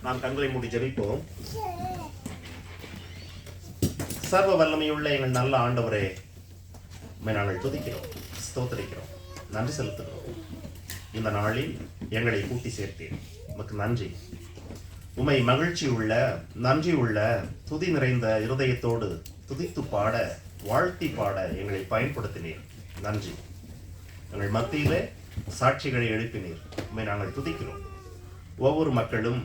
நாம் கண்களை மூடி ஜெபிப்போம். சர்வ வல்லமையுள்ள எங்கள் நல்ல ஆண்டவரே, உம்மை நாங்கள் துதிக்கிறோம், ஸ்தோத்திரிக்கிறோம், நன்றி செலுத்துகிறோம். இந்த நாளில் எங்களை கூட்டி சேர்த்தேன், உமக்கு நன்றி. உம்மை மகிழ்ச்சி உள்ள, நன்றி உள்ள, துதி நிறைந்த இருதயத்தோடு துதித்து பாட, வாழ்த்தி பாட எங்களை பயன்படுத்தினீர். நன்றி. எங்கள் மத்தியிலே சாட்சிகளை எழுப்பினீர். உம்மை நாங்கள் துதிக்கிறோம். ஒவ்வொரு மக்களும்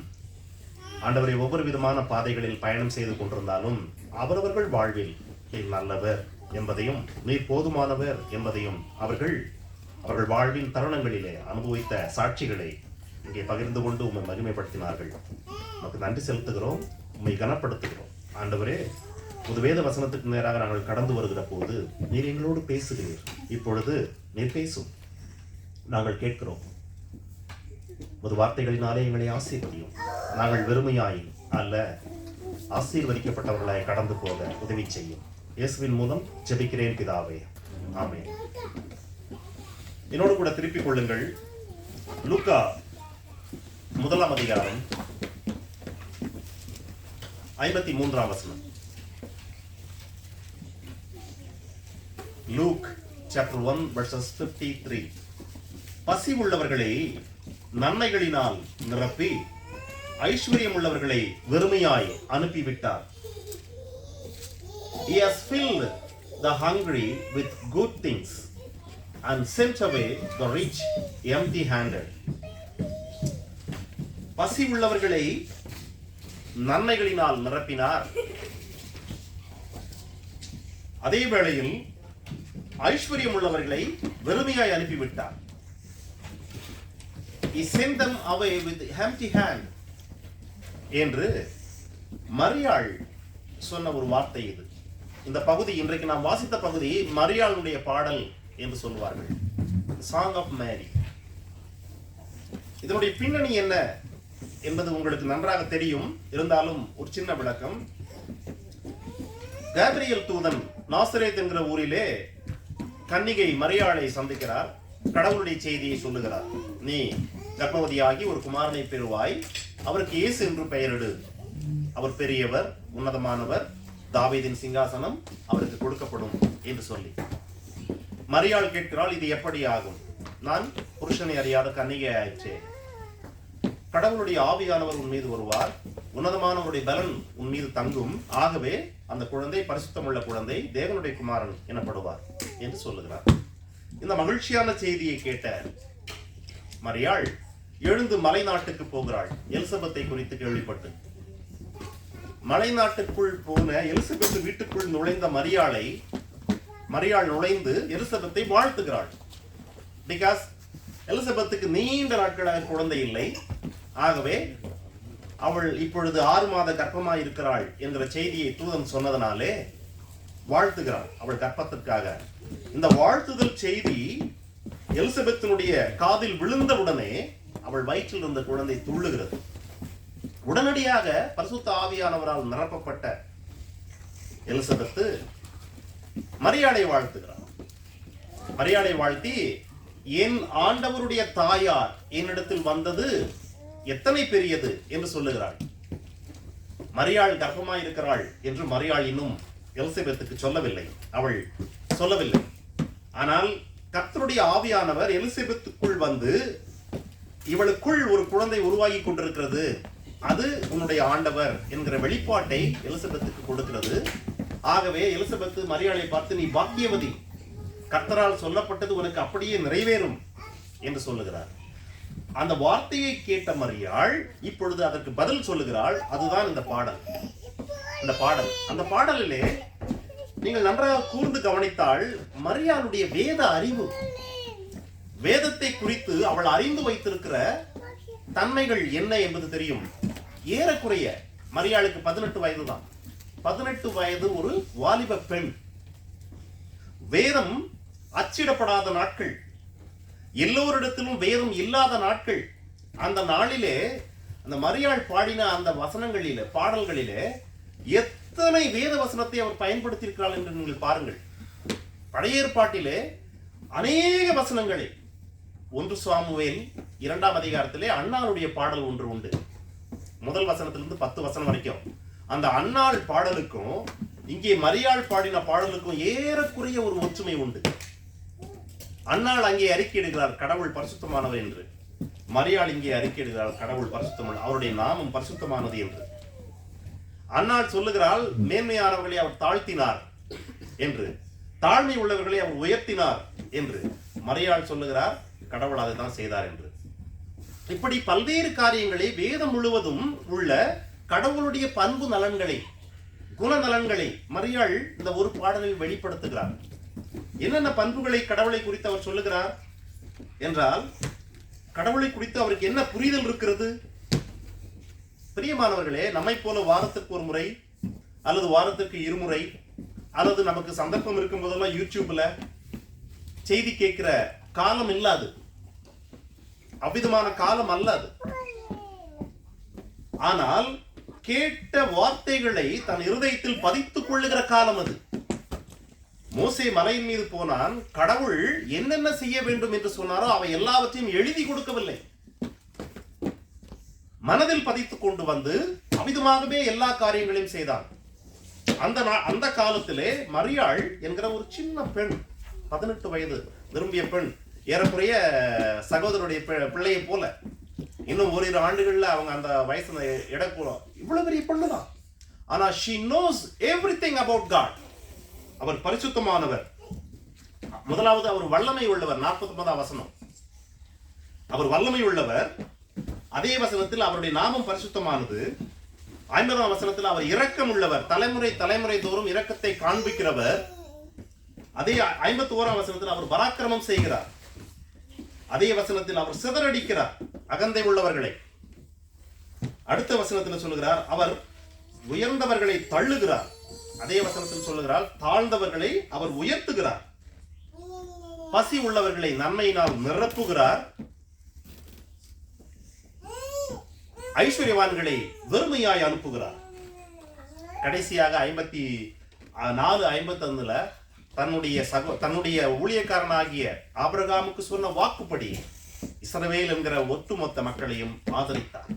ஆண்டவரை ஒவ்வொரு விதமான பாதைகளில் பயணம் செய்து கொண்டிருந்தாலும் அவரவர்கள் வாழ்வில் நீர் நல்லவர் என்பதையும் நீர் போதுமானவர் என்பதையும் அவர்கள் வாழ்வின் தருணங்களிலே அனுபவித்த சாட்சிகளை இங்கே பகிர்ந்து கொண்டு உம்மை மகிமைப்படுத்தினார்கள். நமக்கு நன்றி செலுத்துகிறோம், உம்மை கனப்படுத்துகிறோம். ஆண்டவரே, புது வேத வசனத்துக்கு நேராக நாங்கள் கடந்து வருகிற போது நீர் எங்களோடு பேசுகிறீர். இப்பொழுது நீர் பேசும், நாங்கள் கேட்கிறோம். ஒரு வார்த்தைகளினாலே எங்களை ஆசீர்வதியும். நாங்கள் வெறுமையாய் அல்ல, ஆசீர்வதிக்கப்பட்டவர்களாய் கடந்து போக உதவி செய்யும். இயேசுவின் மூலம் ஜெபிக்கிறேன் பிதாவே, ஆமென். என்னோடு கூட திருப்பிக் கொள்ளுங்கள். லூக்கா 1 அதிகாரம் 53 வசனம். Luke chapter 1 verses 53. பசி உள்ளவர்களை நன்மைகளினால் நிரப்பி ஐஸ்வர்யம் உள்ளவர்களை வெறுமையாய் அனுப்பிவிட்டார். He has filled the hungry with good things and sent away the rich empty-handed. பசி உள்ளவர்களை நன்மைகளினால் நிரப்பினார். அதே வேளையில் ஐஸ்வர்யம் உள்ளவர்களை வெறுமையாய் அனுப்பிவிட்டார். He sent them away with empty hand என்று மரியாள் சொன்ன ஒரு வார்த்தை இது. இந்த பகுதி, இன்றைக்கு நாம் வாசித்த பகுதி, மரியாளுடைய பாடல் என்று சொல்வார்கள், சாங் ஆஃப் மேரி. இதனுடைய பின்னணி என்ன என்பது உங்களுக்கு நன்றாக தெரியும். இருந்தாலும் ஒரு சின்ன விளக்கம். கேப்ரியல் தூதன் நாசரேத் என்கிற ஊரிலே கன்னிகை மரியாளை சந்திக்கிறார். கடவுளுடைய செய்தியை சொல்லுகிறார். நீ கர்ப்பவதியாகி ஒரு குமாரனை பெறுவாய், அவருக்கு இயேசு என்று பெயரிடு. அவர் பெரியவர், உன்னதமானவர், தாவீதின் சிங்காசனம் அவருக்கு கொடுக்கப்படும் என்று சொல்லி. மரியாள் கேட்கிறாள், இது எப்படி ஆகும்? நான் புருஷனை அறியாத கன்னிகை ஆயிற்றே. கடவுளுடைய ஆவியானவர் உன் மீது வருவார், உன்னதமானவருடைய பலன் உன் மீது தங்கும். ஆகவே அந்த குழந்தை பரிசுத்தமுள்ள குழந்தை, தேவனுடைய குமாரன் எனப்படுவார் என்று சொல்லுகிறார். இந்த மகிழ்ச்சியான செய்தியை கேட்ட மரியாள் எழுந்து மலை நாட்டுக்கு போகிறாள். எலிசபெத்தை குறித்து கேள்விப்பட்டு மலை நாட்டுக்குள் போன எலிசபெத் வீட்டுக்குள் நுழைந்த மரியாள் நுழைந்து எலிசபெத்தை வாழ்த்துகிறாள். பிகாஸ் எலிசபெத்துக்கு நீண்ட நாட்களாக குழந்தை இல்லை. ஆகவே அவள் இப்பொழுது 6 மாத கர்ப்பமாய் இருக்கிறாள் என்கிற செய்தியை தூதன் சொன்னதனாலே வாழ்த்துகிறாள் அவள் கர்ப்பத்திற்காக. இந்த வாழ்த்துதல் செய்தி எலிசபெத்தினுடைய காதில் விழுந்தவுடனே அவள் வயிற்றில் இருந்த குழந்தை துள்ளுகிறது. உடனடியாக பரிசுத்த ஆவியானவரால் நிரப்பப்பட்ட எலிசபெத்து மரியாளை வாழ்த்துகிறார். மரியாளை வாழ்த்தி, என் ஆண்டவருடைய தாயார் என்னிடத்தில் வந்தது எத்தனை பெரியது என்று சொல்லுகிறாள். மரியாள் கர்ப்பமாய் இருக்கிறாள் என்று மரியாள் இன்னும் எலிசபெத்துக்கு சொல்லவில்லை. அவள் சொல்லவில்லை. ஆனால் கர்த்தருடைய ஆவியானவர் எலிசபெத்துக்குள் வந்து, இவளுக்குள் ஒரு குழந்தை உருவாகி கொண்டிருக்கிறது, அது உன்னுடைய ஆண்டவர் என்கிற வெளிப்பாட்டை எலிசபெத்துக்கு கொடுக்கிறது. ஆகவே எலிசபெத்து மரியாளை பார்த்து, நீ பாக்கியவதி, கர்த்தரால் சொல்லப்பட்டது உனக்கு அப்படியே நிறைவேறும் என்று சொல்லுகிறார். அந்த வார்த்தையை கேட்ட மரியாள் இப்பொழுது அதற்கு பதில் சொல்லுகிறாள். அதுதான் இந்த பாடல். அந்த பாடலிலே நீங்கள் நன்றாக கூர்ந்து கவனித்தால் மரியாளுடைய வேத அறிவு, வேதத்தை குறித்து அவள் அறிந்து வைத்திருக்கிற தன்மைகள் என்ன என்பது தெரியும். ஏறக்குறைய மரியாளுக்கு 18 வயது தான். 18 வயது ஒரு வாலிப பெண். வேதம் அச்சிடப்படாத நாட்கள், எல்லோரிடத்திலும் வேதம் இல்லாத நாட்கள். அந்த நாளிலே அந்த மரியாள் பாடின அந்த வசனங்களிலே, பாடல்களிலே எத்தனை வேத வசனத்தை அவர் பயன்படுத்தியிருக்கிறார் என்று நீங்கள் பாருங்கள். பழைய ஏற்பாட்டிலே அநேக வசனங்களை, 1 சாமுவேல் 2 அதிகாரத்திலே அன்னாளுடைய பாடல் ஒன்று உண்டு. முதல் வசனத்திலிருந்து 10 வசனம் வரைக்கும். அந்த அன்னாள் பாடலுக்கும் இங்கே மரியாள் பாடின பாடலுக்கும் ஏறக்குறைய ஒரு ஒற்றுமை உண்டு. அன்னாள் அங்கே அறிக்கையிடுகிறார் கடவுள் பரிசுத்தமானவர் என்று. மரியாள் இங்கே அறிக்கையிடுகிறார் கடவுள் பரிசுத்தமான, அவருடைய நாமம் பரிசுத்தமானது என்று. அன்னாள் சொல்லுகிறாள் மேன்மையானவர்களை அவர் தாழ்த்தினார் என்று, தாழ்மை உள்ளவர்களை அவர் உயர்த்தினார் என்று. மரியாள் சொல்லுகிறார் கடவுள் அதை தான் செய்தார் என்று. இப்படி பல்வேறு காரியங்களை வேதம் முழுவதும் உள்ள கடவுளுடைய பண்பு நலன்களை, குணநலன்களை மரியாள் இந்த ஒரு பாடலில் வெளிப்படுத்துகிறார். என்னென்ன பண்புகளை கடவுளை குறித்து அவர் சொல்லுகிறார் என்றால், கடவுளை குறித்து அவருக்கு என்ன புரிதல் இருக்கிறது? பிரியமானவர்களே, நம்மை போல வாரத்திற்கு ஒரு முறை அல்லது வாரத்திற்கு இருமுறை அல்லது நமக்கு சந்தர்ப்பம் இருக்கும் போதெல்லாம் யூடியூப்ல செய்தி கேட்கிற காலம் இல்லாது, அவ்விதமான காலம் அல்லாது. ஆனால் கேட்ட வார்த்தைகளை தன் இருதயத்தில் பதித்துக் கொள்ளுகிற காலம் அது. மோசே மலையின் மீது போனான். கடவுள் என்னென்ன செய்ய வேண்டும் என்று சொன்னாரோ அவை எல்லாவற்றையும் எழுதி கொடுக்கவில்லை, மனதில் பதித்துக் கொண்டு வந்து அமிதமாகவே எல்லா காரியங்களையும் செய்தான். அந்த காலத்திலே மரியாள் என்கிற ஒரு சின்ன பெண், 18 வயது விரும்பிய பெண், ஏறக்குறைய சகோதரருடைய பிள்ளையை போல, இன்னும் ஓரிரு ஆண்டுகள்ல அவங்க அந்த வயசுல இடக்கூடும், இவ்வளவு பெரிய பொண்ணுதான். ஆனா she knows everything about God. அவர் பரிசுத்தமானவர். முதலாவது அவர் வல்லமை உள்ளவர். 49ஆம் வசனம், அவர் வல்லமை உள்ளவர். அதே வசனத்தில் அவருடைய நாமம் பரிசுத்தமானது. 50ஆம் வசனத்தில் அவர் இரக்கம் உள்ளவர், தலைமுறை தலைமுறை தோறும் இரக்கத்தை காண்பிக்கிறவர். அதே 51ஆம் வசனத்தில் அவர் பராக்கிரமம் செய்கிறார். அதே வசனத்தில் அவர் சிதறடிக்கிறார் அகந்தை உள்ளவர்களை. அடுத்த வசனத்தில் சொல்லுகிறார் அவர் உயர்ந்தவர்களை தள்ளுகிறார். அதே வசனத்தில் சொல்லுகிறார் தாழ்ந்தவர்களை அவர் உயர்த்துகிறார். பசி உள்ளவர்களை நன்மையினால் நிரப்புகிறார். ஐஸ்வர்யவான்களை வெறுமையாய் அனுப்புகிறார். கடைசியாக 54-55 தன்னுடைய ஊழியக்காரனாகிய ஆபிரகாமுக்கு சொன்ன வாக்குப்படி இஸ்ரவேல் என்கிற ஒட்டுமொத்த மக்களையும் ஆதரித்தார்.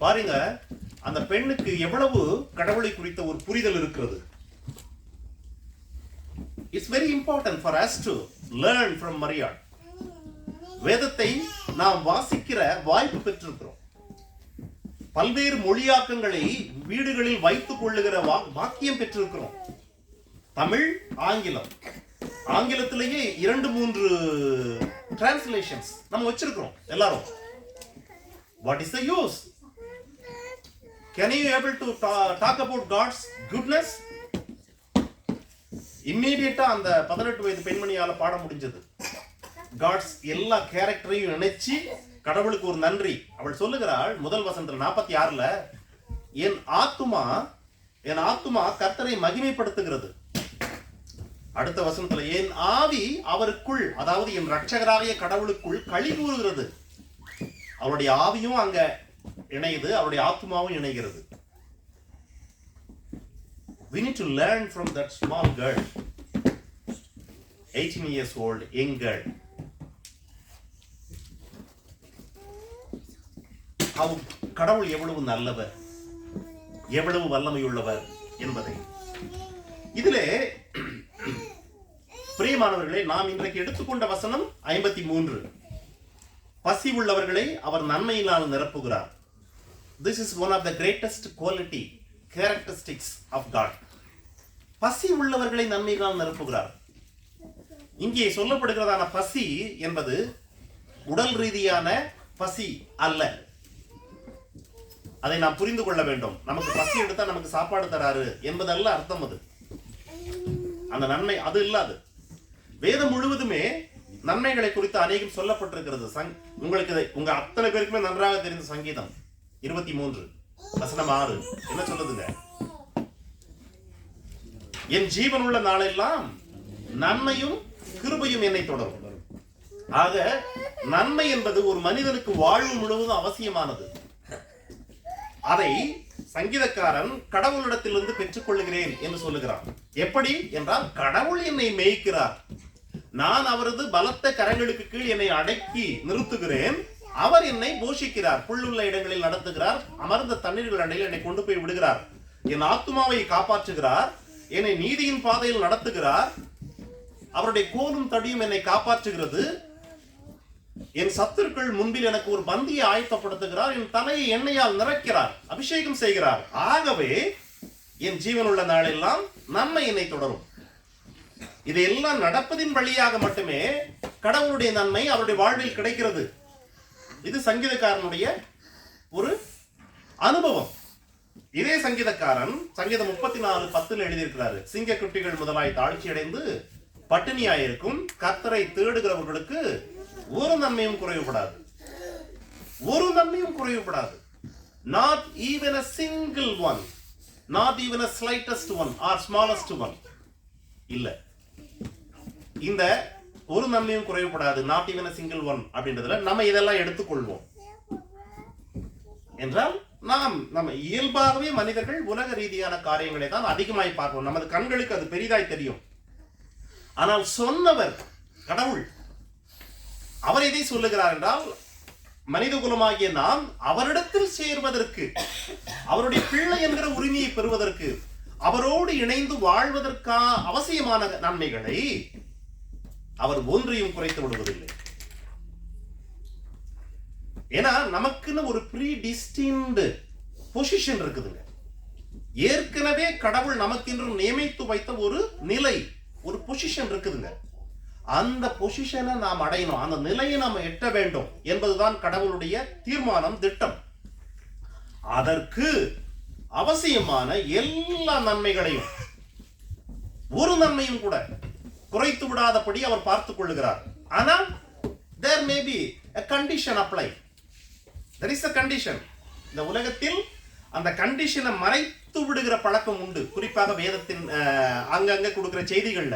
பாருங்க, அந்த பெண்ணுக்கு எவ்வளவு கடவுளை குறித்த ஒரு புரிதல் இருக்கிறது. It's very important for us to learn from மரியாள். வேதத்தை நாம் வாசிக்கிற வாய்ப்பு பெற்றிருக்கிறோம். பல்வேறு மொழியாக்கங்களை வீடுகளில் வைத்துக் கொள்ளுகிற வாக்கியம் பெற்றிருக்கிறோம். தமிழ், ஆங்கிலம். ஆங்கிலத்திலேயே 2-3 டிரான்ஸ்லேஷன்ஸ் நம்ம வச்சிருக்கிறோம் எல்லாரும். What is the use? Can you able to talk about God's goodness? இம்மீடியட்டா அந்த 18 வயது பெண்மணியால பாட முடிஞ்சது. காட்ஸ் எல்லா கேரக்டரையும் நினைச்சு கடவுளுக்கு ஒரு நன்றி. அவள் சொல்லுகிறாள் முதல் வசனத்துல 46ல, என் ஆத்துமா கர்த்தரை மகிமைப்படுத்துகிறது. அடுத்த வசனத்துல என் ஆவி அவருக்குள், அதாவது என் ரட்சகராகிய கடவுளுக்குள் களி கூறுகிறது. அவருடைய ஆவியும் அங்க இணையுது, அவருடைய ஆத்மாவும் இணைகிறது. We need to learn from that small girl, 18 years old young girl, கடவுள் எவ்வளவு நல்லவர், எவ்வளவு வல்லமையுள்ளவர் என்பதை. இதிலே பிரியமானவர்களே, நாம் இன்றைக்கு எடுத்துக்கொண்ட வசனம் 53. பசி உள்ளவர்களை அவர் நன்மையினால் நிரப்புகிறார். This is one of the greatest quality characteristics of God. பசி உள்ளவர்களை நன்மையினால் நிரப்புகிறார். இங்கே சொல்லப்படுகிறதான பசி என்பது உடல் ரீதியான பசி அல்ல. அதை நாம் புரிந்து கொள்ள வேண்டும். நமக்கு பசி எடுத்தா நமக்கு சாப்பாடு தராரு என்பதல்ல அர்த்தம். அது அந்த நன்மை அது இல்லாது. வேதம் முழுவதுமே நன்மைகளை குறித்து அநேகம் சொல்லப்பட்டிருக்கிறது. உங்களுக்கு உங்க அத்தனை பேருக்குமே நன்றாக தெரிந்த சங்கீதம் 23:6 என்ன சொல்லுதுங்க? என் ஜீவன் உள்ள நாளெல்லாம் நன்மையும் கிருபையும் என்னை தொடரும். ஆக நன்மை என்பது ஒரு மனிதனுக்கு வாழ்வு முழுவதும் அவசியமானது. அதை சங்கீதக்காரன் கடவுளிடத்திலிருந்து பெற்றுக் கொள்ளுகிறேன் என்று சொல்லுகிறான். எப்படி என்றால், கடவுள் என்னை மேய்க்கிறார், நான் அவரது பலத்த கரங்களுக்கு கீழ் என்னை அடக்கி நிறுத்துகிறேன், அவர் என்னை போஷிக்கிறார், புல்லுள்ள இடங்களில் நடத்துகிறார், அமர்ந்த தண்ணீர்கள் அண்டையில் என்னை கொண்டு போய் விடுகிறார், என் ஆத்துமாவை காப்பாற்றுகிறார், என்னை நீதியின் பாதையில் நடத்துகிறார், அவருடைய கோலும் தடியும் என்னை காப்பாற்றுகிறது, என் சத்துருக்கள் முன்பில் எனக்கு ஒரு பந்தியை ஆயத்தப்படுத்துகிறார், என் தலையை எண்ணெயால் நிறைக்கிறார், அபிஷேகம் செய்கிறார். ஆகவே என் ஜீவனுள்ள நாளெல்லாம் நன்மை என்னை தொடரும். இதையெல்லாம் நடப்பதின் வழியாக மட்டுமே கடவுளுடைய நன்மை அவருடைய வாழ்வில் கிடைக்கிறது. இது சங்கீதக்காரனுடைய ஒரு அனுபவம். இதே சங்கீதக்காரன் சங்கீதம் 34:10 எழுதியிருக்கிறாரு, சிங்க குட்டிகள் முதலாய் தாழ்ச்சி அடைந்து பட்டினியாயிருக்கும் கர்த்தரை தேடுகிறவர்களுக்கு ஒரு நன்மையும் குறைவுபடாது, ஒரு நன்மையும் குறைவுபடாது. Not even a single one, not even a slightest one or smallest one. இல்ல, இந்த ஒரு நன்மையும் குறைவுபடாது, not even a single one அப்படின்றதுல நம்ம இதெல்லாம் எடுத்துக்கொள்வோம் என்றால் நம்ம இயல்பாகவே மனிதர்கள் உலக ரீதியான காரியங்களை தான் அதிகமாய் பார்ப்போம். நமது கண்களுக்கு அது பெரிதாய் தெரியும். ஆனால் சொன்னவர் கடவுள், அவர் எதை சொல்லுகிறார் என்றால், மனித குலமாகிய நாம் அவரிடத்தில் சேர்வதற்கு, அவருடைய பிள்ளை என்கிற உரிமையை பெறுவதற்கு, அவரோடு இணைந்து வாழ்வதற்கான அவசியமான நன்மைகளை அவர் ஒன்றையும் குறைத்து விடுவதில்லை. ஏன்னா நமக்குன்னு ஒரு ப்ரீடிஸ்டின்டு பொசிஷன் இருக்குதுங்க. ஏற்கனவே கடவுள் நமக்கென்று நியமித்து வைத்த ஒரு நிலை, ஒரு பொசிஷன் இருக்குதுங்க. அந்த பொசிஷனை நாம் அடையணும், அந்த நிலையை நாம் எட்ட வேண்டும் என்பதுதான் கடவுளுடைய தீர்மானம், திட்டம். அதற்கு அவசியமான எல்லா நன்மைகளையும், ஒரு நன்மையும் கூட குறைத்து விடாதபடி அவர் பார்த்துக் கொள்ளுகிறார். ஆனால் there may be a condition apply. There is a condition. இந்த உலகத்தில் அந்த கண்டிஷனை மறைத்து விடுகிற பழக்கம் உண்டு. குறிப்பாக வேதத்தின் அங்கங்க கொடுக்கிற செய்திகள்ல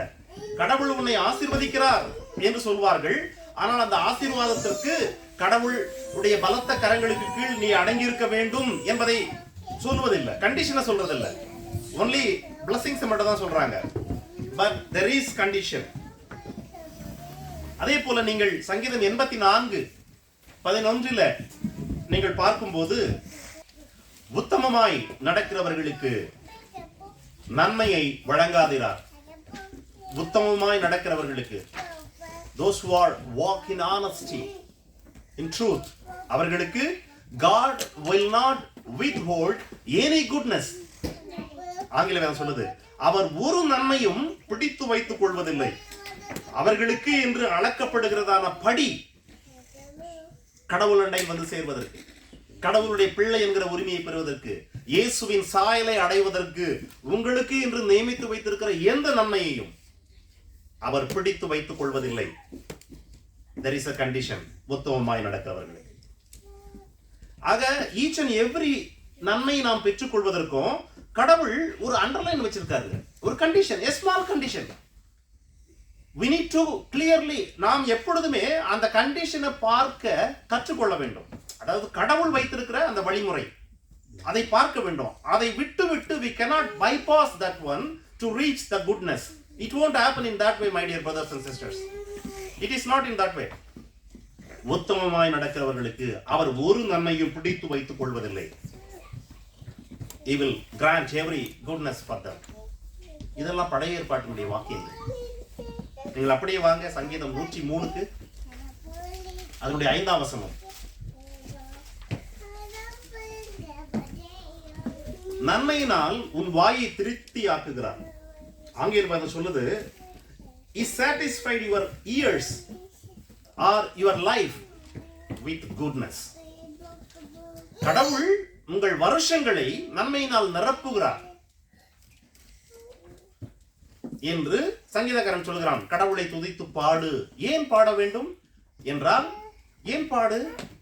கடவுள் உன்னை ஆசீர்வதிக்கிறார் என்று சொல்வார்கள். ஆனால் அந்த ஆசீர்வாதத்திற்கு கடவுளுடைய பலத்த கரங்களுக்கு கீழ் நீ அடங்கி இருக்க வேண்டும் என்பதை சொல்வதில்லை, கண்டிஷனை சொல்றதில்லை. ஒன்லி பிளஸிங்ஸ் மட்டும் தான் சொல்றாங்க. But there is condition. அதே போல நீங்கள் சங்கீதம் 84:11 நீங்கள் பார்க்கும்போது, உத்தமமாய் நடக்கிறவர்களுக்கு நன்மையை வழங்காதிரார். உத்தமமாய் நடக்கிறவர்களுக்கு, those who are walk in honesty, in truth, அவர்களுக்கு God will not withhold any goodness. ஆங்கில வேதம் சொல்லுது, அவர் ஒரு நன்மையும் பிடித்து வைத்துக் கொள்வதில்லை. அவர்களுக்கு என்று அளக்கப்படுகிறதான படி கடவுள் அண்டை வந்து சேர்வதற்கு, கடவுளுடைய பிள்ளை என்கிற உரிமையை பெறுவதற்கு, இயேசுவின் சாயலை அடைவதற்கு உங்களுக்கு என்று நியமித்து வைத்திருக்கிற எந்த நன்மையையும் அவர் பிடித்து வைத்துக் கொள்வதில்லை. there is a condition. உத்தமமாய் நடக்கிறவர்களுக்கு. ஆக ஈச் அண்ட் எவ்ரி நன்மை நாம் பெற்றுக் கொள்வதற்கும் கடவுள் ஒரு அண்டர்லைன் வச்சிருக்காரு, ஒரு condition, a small condition. we need to clearly, நாம் எப்பொழுதுமே அந்த கண்டிஷனை பார்க்க கற்றுக்கொள்ள வேண்டும். அதாவது கடவுள் வைத்திருக்கிற அந்த வழிமுறை, அதை பார்க்க வேண்டும். அதை விட்டு விட்டு we cannot bypass that one to reach the goodness. It won't happen in that way, my dear brothers and sisters. It is not in that way. உத்தமமாய் நடக்கிறவர்களுக்கு அவர் ஒரு நன்மையும் பிடித்து வைத்துக் கொள்வதில்லை. He will grant every goodness for them. இதெல்லாம் பழைய ஏற்பாட்டினுடைய வாக்கியங்கள். நீங்கள் அப்படியே வாங்க சங்கீதம் 103க்கு அதனுடைய 5ஆம் வசனம். நன்மையினால் உன் வாயை திருப்தியாக்குகிறார். ஆங்கில சொல்லுது, He satisfied your ears or your life with goodness. கடவுள் உங்கள் வருஷங்களை நன்மையினால் நிரப்புகிறார் என்று சங்கீதக்காரன் சொல்கிறான். கடவுளை துதித்து பாடு. ஏன் பாட வேண்டும் என்றால், ஏன் பாடு?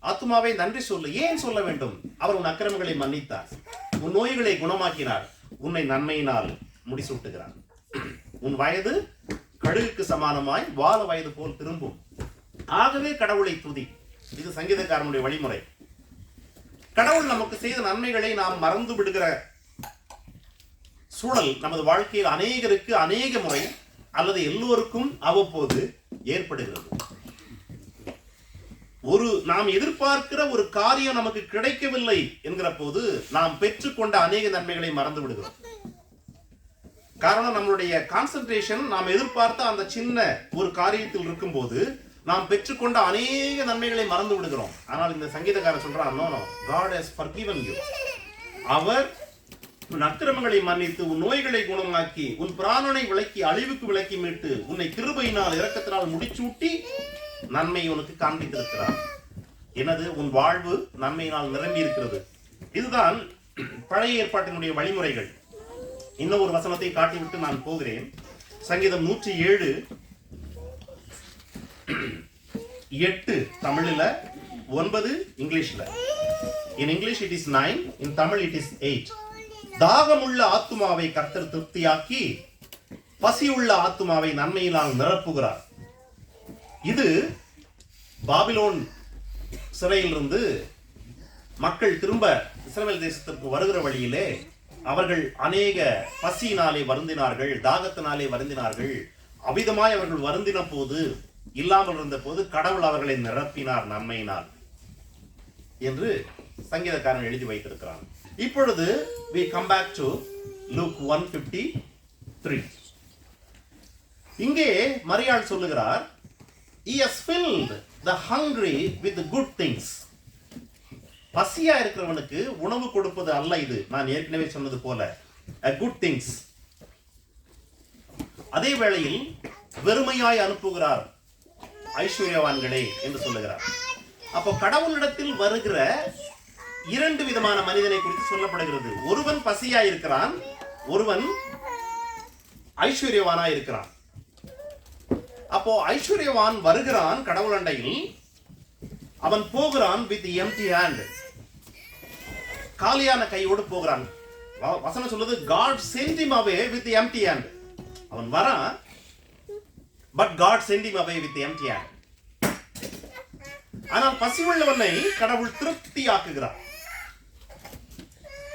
ஆத்துமாவை நன்றி சொல்லு. ஏன் சொல்ல வேண்டும்? அவர் உன் அக்கிரமங்களை மன்னித்தார், உன் நோய்களை குணமாக்கினார், உன்னை நன்மையினால் முடிசூட்டுகிறார். உன் வயது கழுகுக்கு சமானமாய் வால வயது போல் திரும்பும். ஆகவே கடவுளை துதி. இது சங்கீதக்காரனுடைய வழிமுறை. கடவுள் நமக்கு செய்த நன்மைகளை நாம் மறந்து விடுகிற சூழல் நமது வாழ்க்கையில் அநேகருக்கு அநேக முறை அல்லது எல்லோருக்கும் அவ்வப்போது ஏற்படுகிறது. நாம் எதிர்பார்க்கிற ஒரு காரியம் நமக்கு கிடைக்கவில்லை என்கிற போது நாம் பெற்றுக்கொண்ட அநேக நன்மைகளை மறந்து விடுகிறோம். காரணம், நம்மளுடைய கான்சென்ட்ரேஷன் நாம் எதிர்பார்த்த அந்த சின்ன ஒரு காரியத்தில் இருக்கும்போது நாம் பெற்றுக்கொண்ட அநேக நன்மைகளை மறந்து விடுகிறோம். ஆனால் இந்த சங்கீதக்காரர் சொல்றார், no no, God has forgiven you. அவர் உன் அக்கிரமங்களை மன்னித்து உன் நோய்களை குணமாக்கி உன் பிராணனை விலக்கி அழிவுக்கு விலக்கி மீட்டு உன்னை கிருபையினால் இரக்கத்தினால் முடிச்சூட்டி நன்மை உனக்கு காண்பித்திருக்கிறார். எனது உன் வாழ்வு நன்மையினால் நிரம்பி இருக்கிறது. இதுதான் பழைய ஏற்பாட்டினுடைய வழிமுறைகள். இன்னும் ஒரு வசனத்தை காட்டிவிட்டு நான் போகிறேன். சங்கீதம் 107:8 தமிழ்ல, 9 இங்கிலீஷ்ல. In English it is 9, in Tamil it is 8. தாகமுள்ள ஆத்துமாவை கர்த்தர் திருப்தியாக்கி பசியுள்ள ஆத்துமாவை நன்மையினால் நிரப்புகிறார். இது பாபிலோன் சிறையிலிருந்து மக்கள் திரும்ப இஸ்ரவேல் தேசத்திற்கு வருகிற வழியிலே அவர்கள் அநேக பசியினாலே வருந்தினார்கள், தாகத்தினாலே வருந்தினார்கள். அவிதமாய் அவர்கள் வருந்தின போது, இல்லாமல் இருந்த போது கடவுள் அவர்களை நிரப்பினார் நன்மையினால் என்று சங்கீதக்காரன் எழுதி வைத்திருக்கிறான். இப்பொழுது we come back to Luke 1:53. இங்கே மரியாள் சொல்லுகிறார், he has filled the hungry with the good things. பசியா இருக்கிறவனுக்கு உணவு கொடுப்பது அல்ல இது, நான் ஏற்கனவே சொன்னது போல a good things. அதே வேளையில் வெறுமையாய் அனுப்புகிறார் ஐஸ்வர்யவான்களே என்று சொல்லுகிறார். அப்போ கடவுளிடத்தில் வருகிற இரண்டு விதமான மனிதனை குறித்து சொல்லப்படுகிறது. ஒருவன் பசியா இருக்கிறான், ஒருவன் ஐஸ்வர்யவானா இருக்கிறான். அப்போ ஐஸ்வர்யவான் வருகிறான் கடவுள் அண்டையில், அவன் போகிறான் with empty hand, காலியான கையோடு போகிறான். வசனம் சொல்லுது, God sent him away with empty hand. அவன் வரான், but God sent him away with empty hand. ஆனால் பசி உள்ளவனை கடவுள் திருப்தியாக்குகிறார்.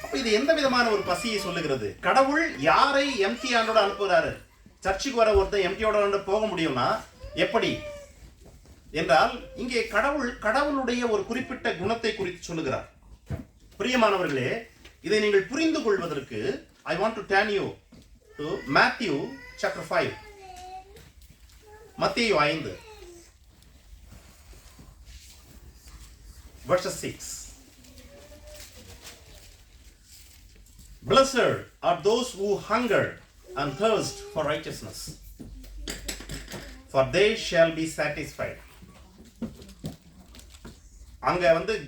அப்ப இது எந்த விதமான ஒரு பசியை சொல்லுகிறது? கடவுள் யாரை எம்டி ஹேண்டோட அனுப்புகிறாரு? சர்ச்சுக்கு வர ஒருத்தன் எம்டியோட போக முடியும்னா எப்படி என்றால், இங்கே கடவுளுடைய ஒரு குறிப்பிட்ட குணத்தை குறித்து சொல்லுகிறார். பிரியமானவர்களே, இதை நீங்கள் புரிந்து கொள்வதற்கு I want to turn you to Matthew chapter 5. மத்தேயு 5 verse 6. Blessed are those who hunger and thirst for righteousness, for they shall be satisfied. அங்க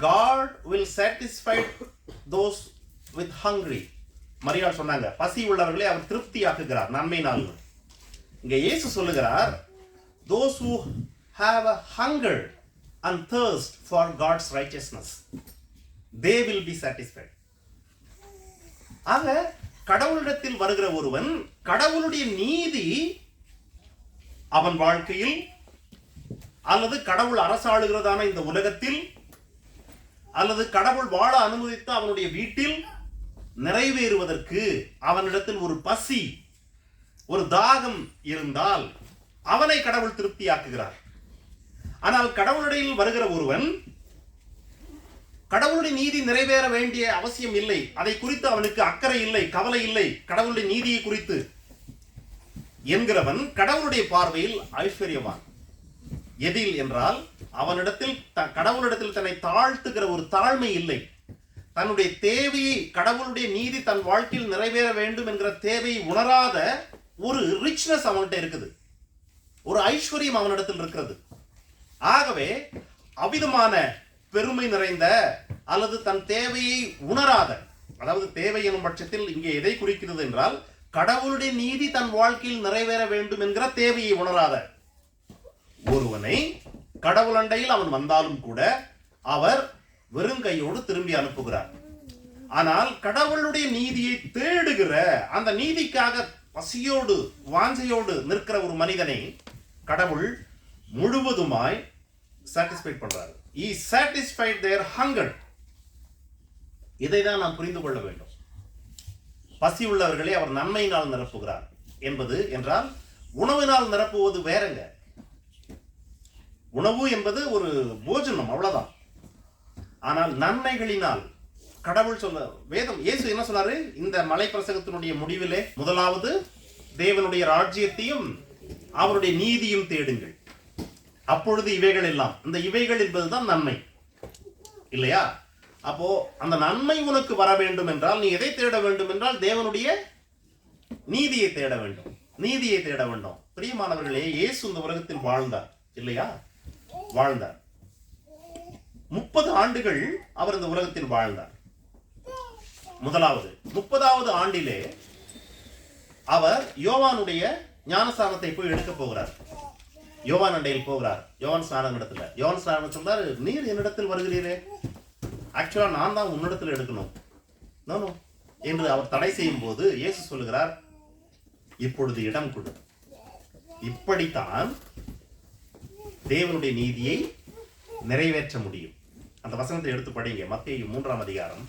God will satisfy those with hungry. மரியாள் சொன்னாங்க, பசி உள்ளவர்களை அவர் திருப்தியாக்குகிறார் நன்மையினால். இங்க இயேசு சொல்லுகிறார், those who have a hunger and thirst for God's righteousness, they will be satisfied. ஆக கடவுளிடத்தில் வருகிற ஒருவன் கடவுளுடைய நீதி அவன் வாழ்க்கையில் அல்லது கடவுள் அரசாளுகிறதான இந்த உலகத்தில் அல்லது கடவுள் வாழ அனுமதித்த அவனுடைய வீட்டில் நிறைவேறுவதற்கு அவனிடத்தில் ஒரு பசி, ஒரு தாகம் இருந்தால் அவனை கடவுள் திருப்தியாக்குகிறார். ஆனால் கடவுளிடையில் வருகிற ஒருவன் கடவுளுடைய நீதி நிறைவேற வேண்டிய அவசியம் இல்லை, அதை குறித்து அவனுக்கு அக்கறை இல்லை, கவலை இல்லை, கடவுளுடைய நீதியை குறித்து என்கிறவன் கடவுளுடைய பார்வையில் ஐஸ்வர்யவான். எதில் என்றால், அவனிடத்தில் கடவுளிடத்தில் தன்னை தாழ்த்துகிற ஒரு தாழ்மை இல்லை. தன்னுடைய தேவையை, கடவுளுடைய நீதி தன் வாழ்க்கையில் நிறைவேற வேண்டும் என்கிற தேவையை உணராத ஒரு ரிச்னஸ் அவன்கிட்ட இருக்குது, ஒரு ஐஸ்வர்யம் அவனிடத்தில் இருக்கிறது. ஆகவே அவிதமான பெருமை நிறைந்த அல்லது தன் தேவையை உணராத, அதாவது தேவை எனும் பட்சத்தில் இங்கே எதை குறிக்கிறது என்றால், கடவுளுடைய நீதி தன் வாழ்க்கையில் நிறைவேற வேண்டும் என்கிற தேவையை உணராத ஒருவனை கடவுள் அண்டையில் அவன் வந்தாலும் கூட அவர் வெறுங்கையோடு திரும்பி அனுப்புகிறார். ஆனால் கடவுளுடைய நீதியை தேடுகிற, அந்த நீதிக்காக பசியோடு வாஞ்சையோடு நிற்கிற ஒரு மனிதனை கடவுள் முழுவதுமாய் சாட்டிஸ்ஃபைட் பண்றாரு. He satisfied their hunger. இதை தான் நாம் புரிந்து கொள்ள வேண்டும். பசி உள்ளவர்களை அவர் நன்மையினால் நிரப்புகிறார் என்பது என்றால், உணவினால் நிரப்புவது வேறங்க. உணவு என்பது ஒரு போஜனம், அவ்வளவுதான். ஆனால் நன்மைகளினால் கடவுள் சொல்ல வேதம் இயேசு என்ன சொன்னாரு? இந்த மலை பிரசங்கத்தினுடைய முடிவிலே முதலாவது தேவனுடைய ராஜ்யத்தையும் அவருடைய நீதியும் தேடுங்கள், அப்பொழுது இவைகள் எல்லாம், இந்த இவைகள் என்பதுதான் நன்மை இல்லையா? அப்போ அந்த நன்மை உனக்கு வர வேண்டும் என்றால் நீ எதை தேட வேண்டும் என்றால் தேவனுடைய நீதியை தேட வேண்டும், நீதியை தேட வேண்டும். பிரியமானவர்களே, இயேசு இந்த உலகத்தில் வாழ்ந்தார் இல்லையா? வாழ்ந்தார். 30 ஆண்டுகள் அவர் இந்த உலகத்தில் வாழ்ந்தார். முதலாவது 30வது ஆண்டிலே அவர் யோவானுடைய ஞானஸ்நானத்தை போய் எடுக்க போகிறார். யோவான் அண்டையில் போகிறார். யோவான் ஸ்நானம் இடத்துல யோவான் ஸ்நானம் சொல்றாரு, நீர் என்னிடத்தில் வருகிறீரே, ஆக்சுவலா நான் தான் உன்னிடத்தில் எடுக்கணும் நானும் என்று அவர் தடை செய்யும் போது இயேசு சொல்லுகிறார், இப்பொழுது இடம் கொடு. இப்படித்தான் தேவனுடைய நீதியை நிறைவேற்ற முடியும். அந்த வசனத்தை எடுத்து படிங்க. மத்தேயு 3ஆம் அதிகாரம்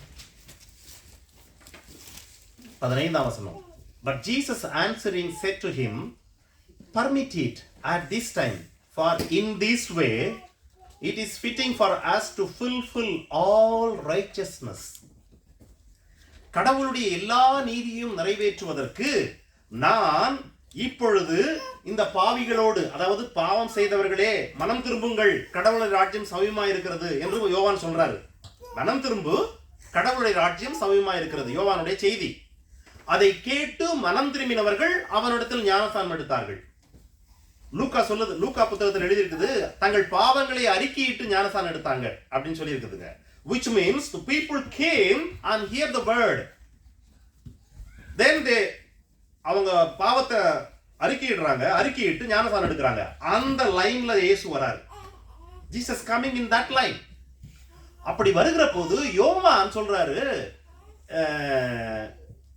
15ஆம் வசனம். But Jesus answering said to him, permit it at this time, for in this way it is fitting for us to fulfill all righteousness. கடவுளுடைய எல்லா நீதியையும் நிறைவேற்றுவதற்கு நான் இப்பொழுது இந்த பாவிகளோடு, அதாவது பாவம் செய்தவர்களே மனம் திரும்புங்கள், கடவுளுடைய ராஜ்யம் சமீபமாக இருக்கிறது என்று யோவான் சொல்றாரு. மனம் திரும்பு, கடவுளுடைய ராஜ்யம் சமீபமாக இருக்கிறது, யோவானுடைய செய்தி. அதை கேட்டு மனம் திரும்பினவர்கள் அவனிடத்தில் ஞானஸ்நானம் எடுத்தார்கள். லூக்கா சொல்லுது, லூக்கா புத்தகத்தில் எழுதியிருக்குது, தங்கள் பாவங்களை அறிக்கையிட்டு ஞானஸ்நானம் எடுத்தாங்க அப்படின்னு சொல்லி இருக்குதுங்க. which means the people came and hear the word, then they அவங்க பாவத்தை அறிக்கையிடுறாங்க, அறிக்கையிட்டு ஞானஸ்நானம் எடுக்கிறாங்க. அந்த லைன்ல இயேசு வராரு. Jesus coming in that line. அப்படி வருகிற போது யோவான் சொல்றாரு,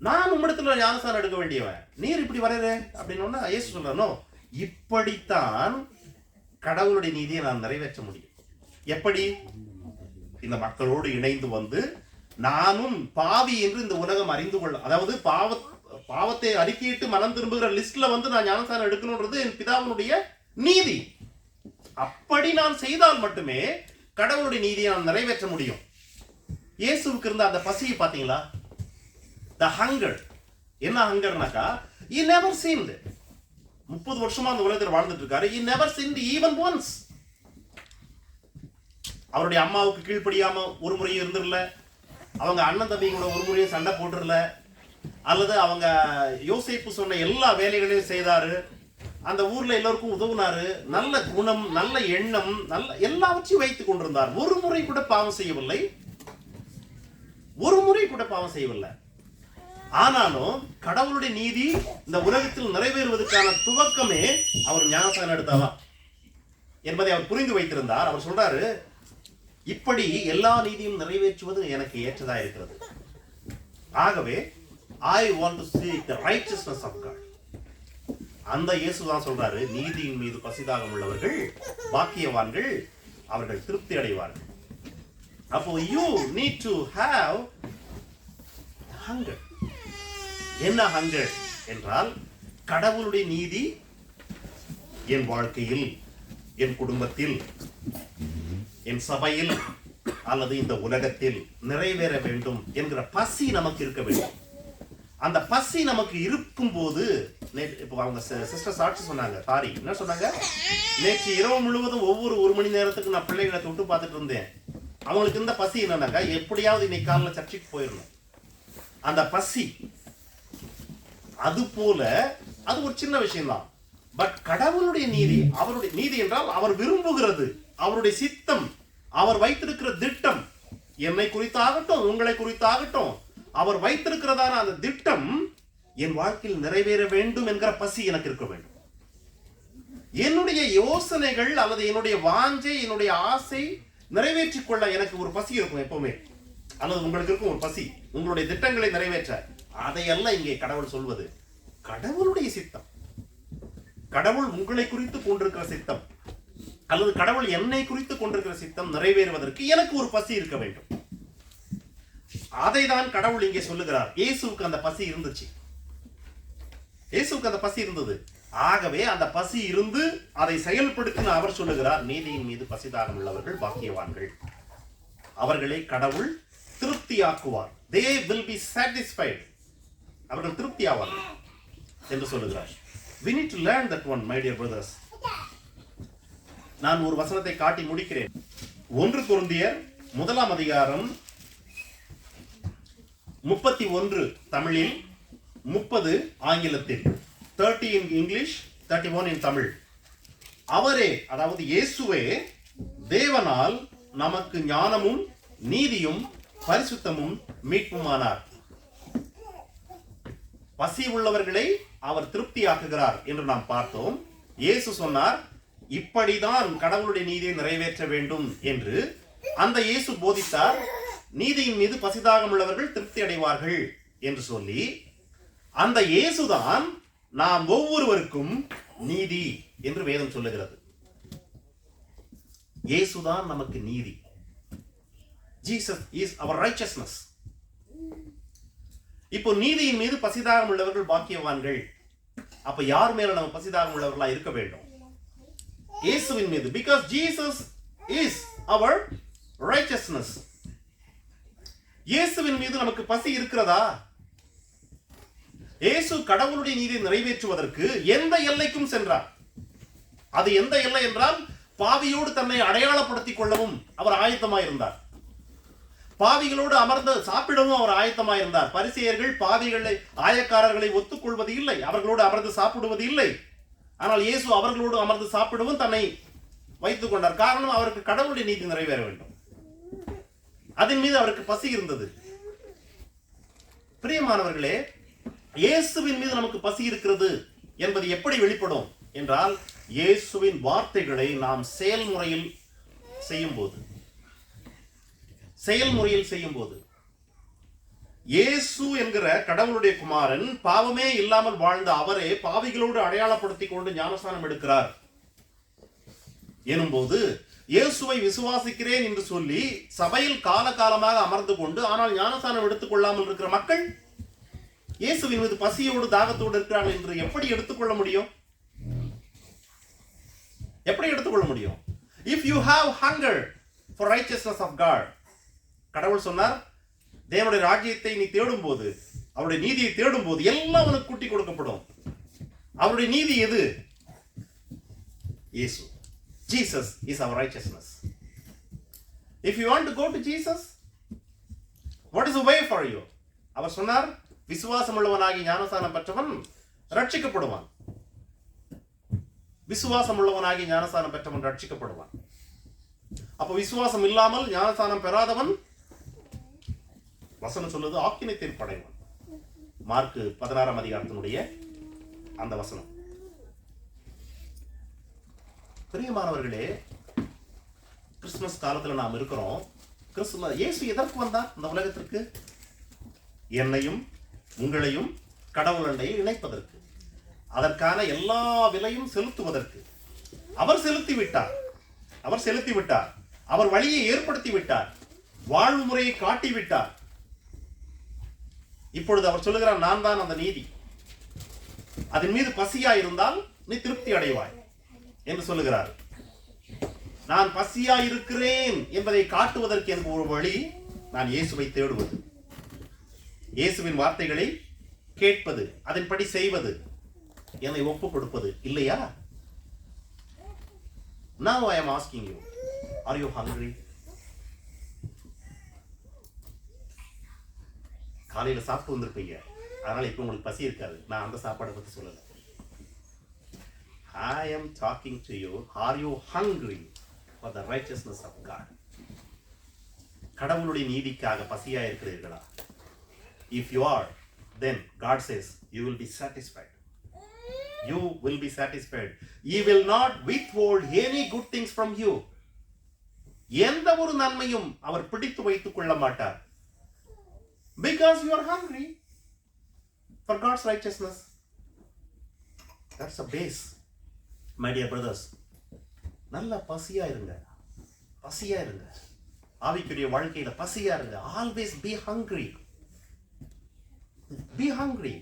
நான் உம்மிடத்துல ஞானஸ்நானம் எடுக்க வேண்டியவன், நீர் இப்படி வர்ற அப்படின்னு இயேசு சொல்றானோ, இப்படித்தான் கடவுளுடைய நீதியை நான் நிறைவேற்ற முடியும். எப்படி? இந்த மக்களோடு இணைந்து வந்து நானும் பாவி என்று இந்த உலகம் அறிந்து கொள்ள, அதாவது பாவத்தை அறிக்கையிட்டு மனம் திரும்புகிற லிஸ்ட்ல வந்து நான் ஞானஸ்நானம் எடுக்கணும்ன்றது என் பிதாவினுடைய நீதி. அப்படி நான் செய்தால் மட்டுமே கடவுளுடைய நீதியை நான் நிறைவேற்ற முடியும். இயேசுவுக்கு இருந்த அந்த பசியை பாத்தீங்களா? the hunger. என்ன ஹங்கர்னாக்கா, he never sinned. 30 வருஷமா அந்த உலகத்தில் வாழ்ந்துட்டு இருக்காரு. he never sinned even once. அவருடைய அம்மாவுக்கு கீழ்ப்படியாம ஒரு முறையும் இருந்துடல, அவங்க அண்ணன் தம்பிங்களோட ஒரு முறையும் சண்டை போட்டுடல, அல்லது அவங்க யோசேப்பு சொன்ன எல்லா வேலைகளையும் செய்தாரு, அந்த ஊர்ல எல்லோருக்கும் உதவுனாரு, நல்ல குணம், நல்ல எண்ணம், நல்ல எல்லாவற்றையும் வைத்துக் கொண்டிருந்தார். ஒரு முறை கூட பாவம் செய்யவில்லை, ஒரு முறை கூட பாவம் செய்யவில்லை. ஆனாலும் கடவுளுடைய நீதி இந்த உலகத்தில் நிறைவேறுவதற்கான துவக்கமே அவர் ஞானஸ்நானம் எடுத்தாதான் என்பதை அவர் புரிந்து வைத்திருந்தார். அவர் சொல்றாரு, இப்படி எல்லா நீதியும் நிறைவேற்றுவது எனக்கு ஏற்றதா இருக்கிறது. ஆகவே I want to seek the righteousness of God. அந்த இயேசு தான் சொல்றாரு, நீதியின் மீது பசிதாகம் உள்ளவர்கள் பாக்கியவான்கள், அவர்கள் திருப்தி அடைவார்கள். அப்போ you need to have hunger. என்ன hunger என்றால், கடவுளுடைய நீதி என் வாழ்க்கையில், என் குடும்பத்தில், என் சபையில் அல்லது இந்த உலகத்தில் நிறைவேற வேண்டும் என்கிற பசி நமக்கு இருக்க வேண்டும். அந்த பசி நமக்கு இருக்கும் போது, இப்போ அவங்க சிஸ்டர் சாட்சி சொன்னாங்க, தாரி என்ன சொன்னாங்க, நேற்று இரவு முழுவதும் ஒவ்வொரு 1 மணி நேரத்துக்கு நான் பிள்ளைகளை தொட்டு பார்த்துட்டு இருந்தேன். அவங்களுக்கு இந்த பசி என்னன்னாக்கா, எப்படியாவது இன்னைக்கு காலையில் சர்ச்சுக்கு போயிடணும், அந்த பசி. அது போல அது ஒரு சின்ன விஷயம்தான். பட் கடவுளுடைய நீதி, அவருடைய நீதி என்றால் அவர் விரும்புகிறது, அவருடைய சித்தம், அவர் வைத்திருக்கிற திட்டம், என்னை குறித்தாகட்டும் உங்களை குறித்தாகட்டும், அவர் வைத்திருக்கிறதான அந்த திட்டம் என் வாழ்க்கையில் நிறைவேற வேண்டும் என்கிற பசி எனக்கு இருக்க வேண்டும். என்னுடைய யோசனைகள் அல்லது என்னுடைய வாஞ்சை, என்னுடைய ஆசை நிறைவேற்றிக் கொள்ள எனக்கு ஒரு பசி இருக்கும் எப்பவுமே, அல்லது உங்களுக்கு இருக்கும் ஒரு பசி உங்களுடைய திட்டங்களை நிறைவேற்ற. அதையெல்லாம் இங்கே கடவுள் சொல்வது, கடவுளுடைய சித்தம், கடவுள் உங்களை குறித்து கொண்டிருக்கிற சித்தம் அல்லது கடவுள் என்னை குறித்து கொண்டிருக்கிற சித்தம் நிறைவேறுவதற்கு எனக்கு ஒரு பசி இருக்க வேண்டும். அதை தான் கடவுள் இங்கே சொல்லுகிறார். இயேசுவுக்கு அந்த பசி இருந்துச்சு, இயேசுவுக்கு அந்த பசி இருந்தது. ஆகவே அந்த பசி இருந்து அதை செயல்படுத்தின அவர் சொல்லுகிறார், நீதியின் மீது பசிதாகம் உள்ளவர்கள் பாக்கியவான்கள், அவர்களை கடவுள் திருப்தியாக்குவார். they will be satisfied, அவர்கள் திருப்தியாவார்கள் என்று சொல்லுகிறார். we need to learn that one, my dear brothers. நான் ஒரு வசனத்தை காட்டி முடிக்கிறேன். 1 கொரிந்தியர் 1 அதிகாரம் 31 தமிழில், 30 ஆங்கிலத்தில், 30 in English, 31 in தமிழ். அவரே, அதாவது இயேசுவே தேவனால் நமக்கு ஞானமும் நீதியும் பரிசுத்தமும் மீட்புமானார். பசி உள்ளவர்களை அவர் திருப்தியாக்குகிறார் என்று நாம் பார்த்தோம். இயேசு சொன்னார், இப்படிதான் கடவுளுடைய நீதியை நிறைவேற்ற வேண்டும் என்று. அந்த இயேசு போதித்தார், நீதியின் மீது பசிதாகம் உள்ளவர்கள் திருப்தி அடைவார்கள் என்று சொல்லி, அந்த இயேசுதான் நாம் ஒவ்வொருவருக்கும் நீதி என்று வேதம் சொல்லுகிறது. இயேசுதான் நமக்கு நீதி. Jesus is our righteousness. இப்போ நீதியின் மீது பசிதாகம் உள்ளவர்கள் பாக்கியவான்கள். அப்ப யார் மேல நம்ம பசிதாகம் உள்ளவர்களா இருக்க வேண்டும்? இயேசுவின் மீது. because Jesus is our righteousness. இயேசுவின் மீது நமக்கு பசி இருக்கிறதா? இயேசு கடவுளுடைய நீதியை நிறைவேற்றுவதற்கு எந்த எல்லைக்கும் சென்றார். அது எந்த எல்லை என்றால், பாவியோடு தன்னை அடையாளப்படுத்திக் கொள்ளவும் அவர் ஆயத்தமாயிருந்தார். பாவிகளோடு அமர்ந்து சாப்பிடவும் அவர் ஆயத்தமாயிருந்தார். பரிசேயர்கள் பாவிகளை, ஆயக்காரர்களை ஒத்துக்கொள்வது இல்லை, அவர்களோடு அமர்ந்து சாப்பிடுவது இல்லை. ஆனால் இயேசு அவர்களோடு அமர்ந்து சாப்பிடவும் தன்னை வைத்துக் கொண்டார். காரணம், அவருக்கு கடவுளுடைய நீதி நிறைவேற வேண்டும். அதன் மீது அவருக்கு பசி இருந்தது. பிரியமானவர்களே, இயேசுவின் மீது நமக்கு பசி இருக்கிறது என்பது எப்படி வெளிப்படும் என்றால், இயேசுவின் வார்த்தைகளை நாம் செயல்முறையில் செய்யும் போது இயேசு என்கிற கடவுளுடைய குமாரன் பாவமே இல்லாமல் வாழ்ந்த அவரே பாவிகளோடு அடையாளப்படுத்திக் கொண்டு ஞானஸ்நானம் எடுக்கிறார் எனும்போது, இயேசுவை விசுவாசிக்கிறேன் என்று சொல்லி சபையில் காலகாலமாக அமர்ந்து கொண்டு ஆனால் ஞானஸ்நானம் எடுத்துக் கொள்ளாமல் இருக்கிற மக்கள் இயேசுவின் மீது பசியோடு தாகத்தோடு இருக்கிறார்கள் என்று எப்படி எடுத்துக்கொள்ள முடியும்? எப்படி எடுத்துக்கொள்ள முடியும்? if you have hunger for righteousness of God, கடவுள் சொன்னார், தேவனுடைய ராஜ்யத்தை நீ தேடும் போது, அவருடைய நீதியை தேடும் போது எல்லாம் உனக்கு கூட்டி கொடுக்கப்படும். அவருடைய நீதி எது? இயேசு. Jesus is our righteousness. if you want to go to Jesus, what is the way for you? அவர் சொன்னார், விசுவாசம் உள்ளவனாகி ஞானஸ்நானம் பெற்றவன் ரட்சிக்கப்படுவான். விசுவாசம் உள்ளவனாகி ஞானஸ்நானம் பெற்றவன் ரட்சிக்கப்படுவான். அப்ப விசுவாசம் இல்லாமல் ஞானஸ்நானம் பெறாதவன், வசனம் சொல்லுது, ஆக்கினை தீர்ப்படைவான். மார்க் 16 அதிகாரத்தினுடைய அந்த வசனம். பிரியமானவர்களே, கிறிஸ்துமஸ் காலத்துல நாம் இருக்கிறோம். கிறிஸ்துமஸ் இயேசு எதற்கு வந்தார் இந்த உலகத்திற்கு? என்னையும் உங்களையும் கடவுள் அண்டையை இணைப்பதற்கு, அதற்கான எல்லா விலையும் செலுத்துவதற்கு. அவர் செலுத்தி விட்டார். அவர் வழியை ஏற்படுத்தி விட்டார். வாழ்வு முறையை காட்டி விட்டார். இப்பொழுது அவர் சொல்லுகிறார், நான் தான் அந்த நீதி. அதன் மீது பசியா இருந்தால் நீ திருப்தி அடைவாய் என்று சொல்லுகிறார். நான் பசியா இருக்கிறேன் என்பதை காட்டுவதற்கு எனக்கு ஒரு வழி, நான் இயேசுவை தேடுவது, இயேசுவின் வார்த்தைகளை கேட்பது, அதன்படி செய்வது, என்னை ஒப்பு கொடுப்பது இல்லையா? Now I am asking you, are you hungry? காலையில சாப்பிட்டு வந்திருப்பீங்க, அதனால இப்ப உங்களுக்கு பசி இருக்காது. நான் அந்த சாப்பாடை பத்தி சொல்லல. I am talking to you, are you hungry for the righteousness of God? கடவுளுடைய நீதிக்காக பசியா இருக்கிறீர்களா? If you are, then God says you will be satisfied. You will be satisfied. He will not withhold any good things from you. எந்த ஒரு நன்மையும் அவர் பிடித்து வைத்துக் கொள்ள மாட்டார். Because you are hungry for God's righteousness. That's a base, my dear brothers. நல்ல பசியா இருங்க. ஆவிக்குரிய வாழ்க்கையில பசியா இருங்க. Always be hungry. Be hungry.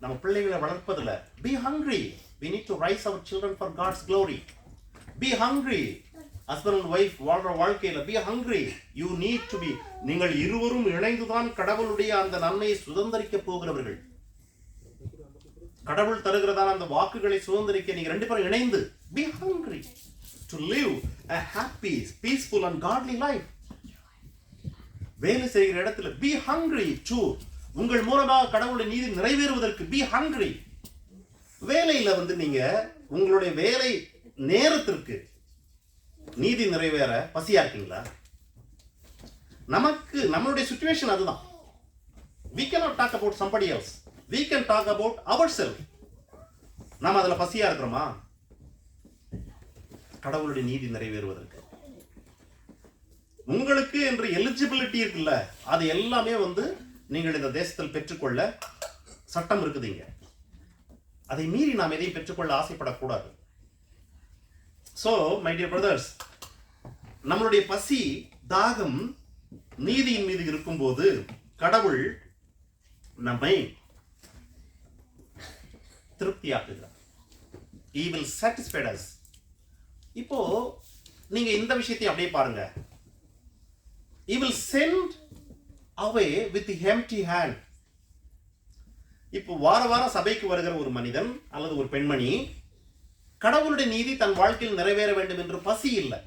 நம்ம பிள்ளைகளை வளர்ப்பதில் be hungry. We need to raise our children for God's glory. Be hungry. Husband and wife வாழ்ற வாழ்க்கையில be hungry. You need to be. நீங்கள் இருவரும் இணைந்துதான் கடவுளுடைய அந்த நன்மையை சுதந்தரிக்க போகிறவர்கள். கடவுள் தருகிறதான அந்த வாக்குகளை சுதந்தரிக்க நீங்க ரெண்டு பேரும் இணைந்து be hungry to live a happy, peaceful and godly life. வேலை செய்கிற இடத்துல be hungry to உங்கள் மூலமாக கடவுளுடைய நீதி நிறைவேறுவதற்கு be hungry. வேலையில நீங்க உங்களுடைய வேலை நேரத்திற்கு நீதி நிறைவேற பசியா இருக்கீங்களா? நமக்கு நம்மளுடைய சிச்சுவேஷன் அதுதான். We cannot talk about somebody else. We can talk about ourselves. நாம அதுல பசியா இருக்கிறோமா? கடவுளுடைய நீதி நிறைவேறுவதற்கு உங்களுக்கு என்று எலிஜிபிலிட்டி இருக்குல்ல, அது எல்லாமே நீங்கள் இந்த தேசத்தில் பெற்றுக்கொள்ள சட்டம் இருக்குதுங்க. அதை மீறி நாம் எதையும் பெற்றுக்கொள்ள ஆசைப்படக்கூடாது. So, my dear brothers, நம்மளுடைய பசி தாகம் நீதியின் மீது இருக்கும்போது கடவுள் நம்மை திருப்தியாக்குகிறார். He will satisfy us. இப்போ நீங்க இந்த விஷயத்தை அப்படியே பாருங்க. He will send away with the empty hand. இப்போ வார சபைக்கு வருகிற ஒரு மனிதன் அல்லது ஒரு பெண்மணி கடவுளுடைய நீதி தன் வாழ்க்கையில் நிறைவேற வேண்டும் என்று பசி இல்லை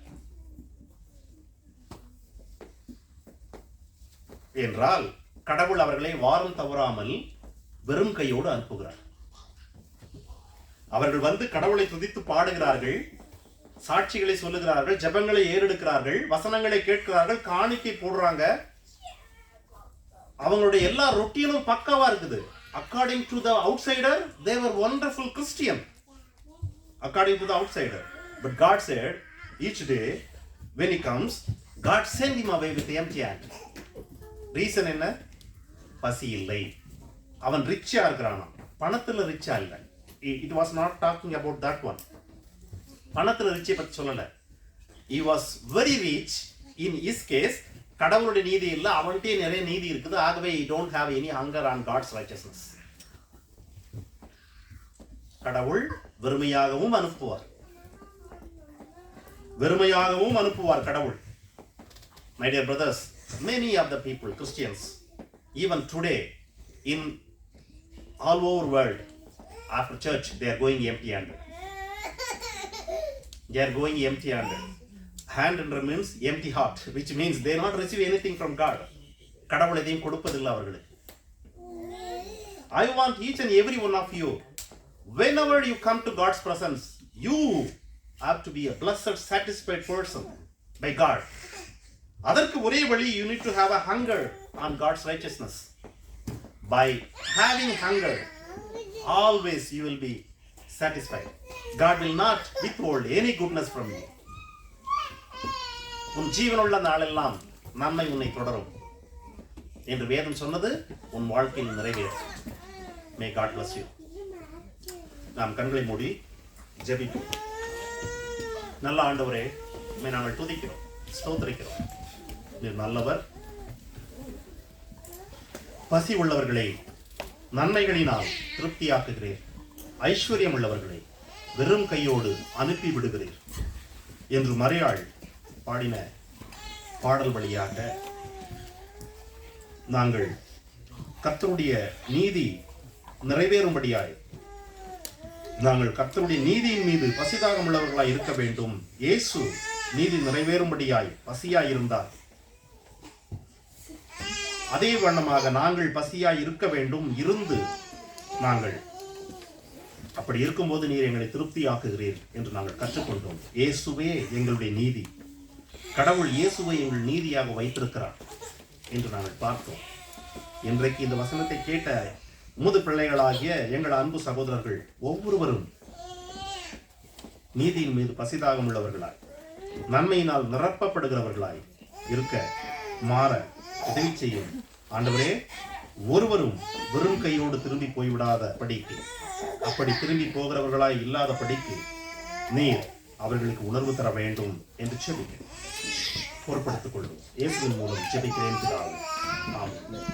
என்றால் கடவுள் அவர்களை வாரம் தவறாமல் வெறும் கையோடு அனுப்புகிறார். அவர்கள் கடவுளை துதித்து பாடுகிறார்கள், சாட்சிகளை சொல்லுகிறார்கள், ஜெபங்களை ஏறெடுக்கிறார்கள், வசனங்களை கேட்கிறார்கள், காணிக்கை போடுறாங்க. அவங்களுடைய எல்லா ரொட்டீனும் பக்காவா இருக்குது. According to the outsider, they were wonderful Christian. According to the outsider. But God said, each day, when he comes, God send him away with empty hand. Reason என்ன? பசி இல்லை. அவன் ரிச்சா இருக்கிறானா? பணத்துல ரிச்சா இல்லை. It was not talking about that one. பணத்துல ரிச்சை பற்றி சொல்லல. He was very rich. In his case, கடவுளுடைய நீதி இல்லை, அவன்கிட்டயே நிறைய நீதி இருக்குது. ஆகவே he don't have any hunger on God's righteousness. கடவுள் வெறுமையாகவும் அனுப்புவார் கடவுள். My dear brothers, many of the people, Christians, even today in all over world, after church they are going empty-handed. Hand-handed means empty heart, which means they not receive anything from God. கடவுள் எதையும் கொடுப்பதில்லை அவர்களுக்கு. I want each and every one of you, whenever you come to God's presence, you have to be a blessed, satisfied person by God. அதற்கு ஒரே வழி, you need to have a hunger on God's righteousness. By having hunger, always you will be satisfied. God will not withhold any goodness from you. உன் ஜீவனுள்ள நாளெல்லாம் நன்மை உன்னை தொடரும் என்று வேதம் சொன்னது உன் வாழ்க்கையில் நிறைவேறும். May God bless you. நாம் கண்களை மூடி ஜெபிப்போம். நல்ல ஆண்டவரே, நாங்கள் துதிக்கிறோம், ஸ்தோத்திரிக்கிறோம். நீர் நல்லவர். பசி உள்ளவர்களை நன்மைகளினால் திருப்தியாக்குகிறீர். ஐஸ்வர்யம் உள்ளவர்களை வெறும் கையோடு அனுப்பி விடுகிறீர் என்று மரியாள் பாடின பாடல் வழியாக நாங்கள் கர்த்தருடைய நீதி நிறைவேறும்படியாய் நாங்கள் கர்த்தருடைய நீதியின் மீது பசிதாகம் உள்ளவர்களாய் இருக்க வேண்டும். இயேசு நீதி நிறைவேறும்படியாய் பசியாய் இருந்தார். அதே வண்ணமாக நாங்கள் பசியாய் இருக்க வேண்டும். இருந்து நாங்கள் அப்படி இருக்கும்போது நீர் எங்களை திருப்தியாக்குகிறீர் என்று நாங்கள் கற்றுக்கொண்டோம். இயேசுவே எங்களுடைய நீதி. கடவுள் இயேசுவை எங்கள் நீதியாக வைத்திருக்கிறார் என்று நாங்கள் பார்த்தோம். இன்றைக்கு இந்த வசனத்தை கேட்ட உமது பிள்ளைகளாகிய எங்கள் அன்பு சகோதரர்கள் ஒவ்வொருவரும் நீதியின் மீது பசிதாகம் உள்ளவர்களாய், நன்மையினால் நிரப்பப்படுகிறவர்களாய் இருக்க மாற உதவி செய்யும் ஆண்டவரே. ஒருவரும் வெறும் கையோடு திரும்பி போய்விடாத படிக்கு, அப்படி திரும்பி போகிறவர்களாய் இல்லாத படிக்கு நீர் அவர்களுக்கு உணர்வு தர வேண்டும் என்று ஜெபிக்கிறேன். பொறுப்படுத்திக் கொள்ளும் இயேசுவின் மூலம் ஜெபிக்கிறேன். ஆமென்.